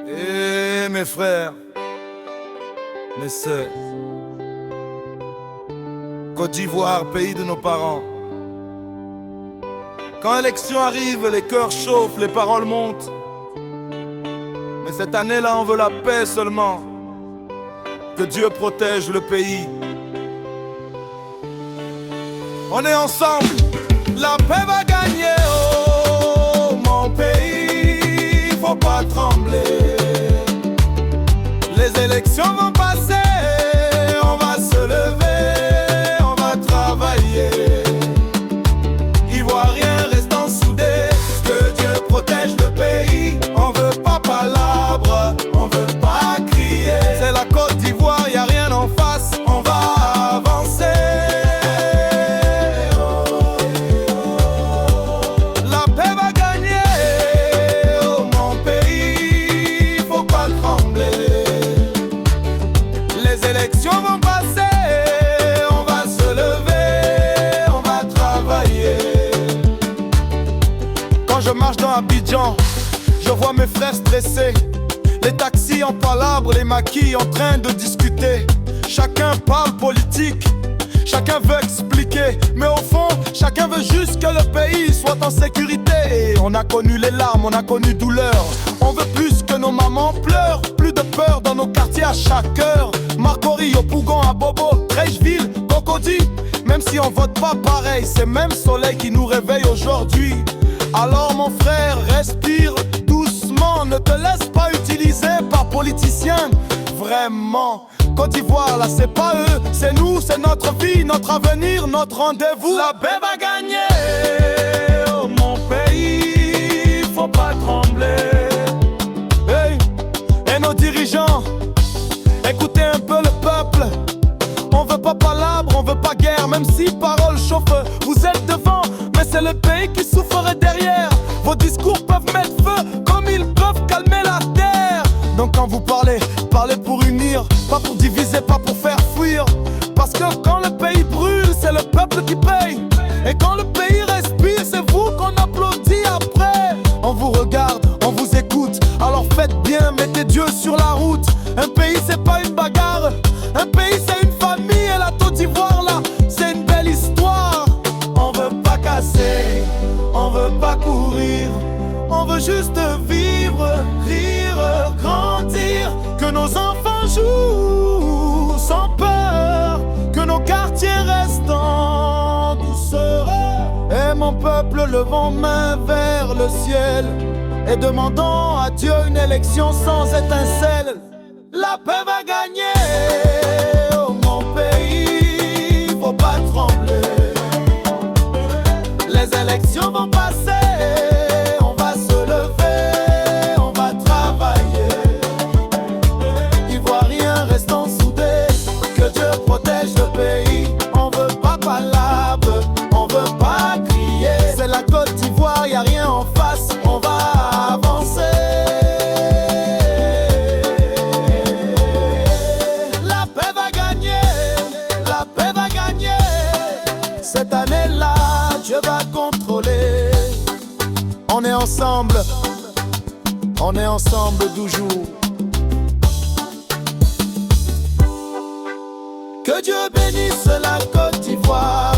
Et mes frères, mes sœurs, Côte d'Ivoire, pays de nos parents. Quand l'élection arrive, les cœurs chauffent, les paroles montent. Mais cette année-là, on veut la paix seulement. Que Dieu protège le pays. On est ensemble, la paix va gagner. Oh, mon pays, faut pas trembler. Les élections vont passer, on va se lever, on va travailler. Ivoiriens restant soudés, que Dieu protège le pays. On veut pas palabres, on veut pas crier. C'est la Côte d'Ivoire, y a rien en face, on va avancer. La paix va gagner, oh mon pays, faut pas trembler. Les élections vont passer, on va se lever, on va travailler. Quand je marche dans Abidjan, je vois mes frères stressés. Les taxis en palabres, les maquis en train de discuter. Chacun parle politique, chacun veut expliquer. Mais au fond, chacun veut juste que le pays soit en sécurité. Et on a connu les larmes, on a connu douleur. On veut plus que nos mamans pleurent. Plus de peur dans nos quartiers à chaque heure. Marcory, Opougon, Abobo, Trècheville, Cocody. Même si on vote pas pareil, c'est même soleil qui nous réveille aujourd'hui. Alors mon frère, respire doucement. Ne te laisse pas utiliser par politiciens. Vraiment, Côte d'Ivoire, là c'est pas eux, c'est nous, c'est notre vie, notre avenir, notre rendez-vous. La paix va gagner, oh mon pays, faut pas trembler. Hey, et nos dirigeants, écoutez un peu le peuple. On veut pas palabres, on veut pas guerre, même si paroles chauffent. Vous êtes devant, mais c'est le pays qui souffre derrière. Vos discours peuvent mettre feu, comme ils peuvent calmer la terre. Donc quand vous parlez, parlez pour unir, pas pour diviser, pas pour faire fuir. Parce que quand le pays brûle, c'est le peuple qui paye. Et quand le pays respire, c'est vous qu'on applaudit après. On vous regarde, on vous écoute, alors faites bien, mettez Dieu sur la route. Un pays c'est pas une bagarre, un pays c'est une famille. Et la Côte d'Ivoire là, c'est une belle histoire. On veut pas casser, on veut pas courir. On veut juste vivre, rire, grandir. Que nos enfants jouent sans peur, que nos quartiers restent en douceur. Et mon peuple, levons main vers le ciel et demandons à Dieu une élection sans étincelle. La paix va gagner, oh mon pays, faut pas trembler. Les élections vont passer. Y'a rien en face, on va avancer. La paix va gagner, la paix va gagner. Cette année-là, Dieu va contrôler. On est ensemble toujours. Que Dieu bénisse la Côte d'Ivoire.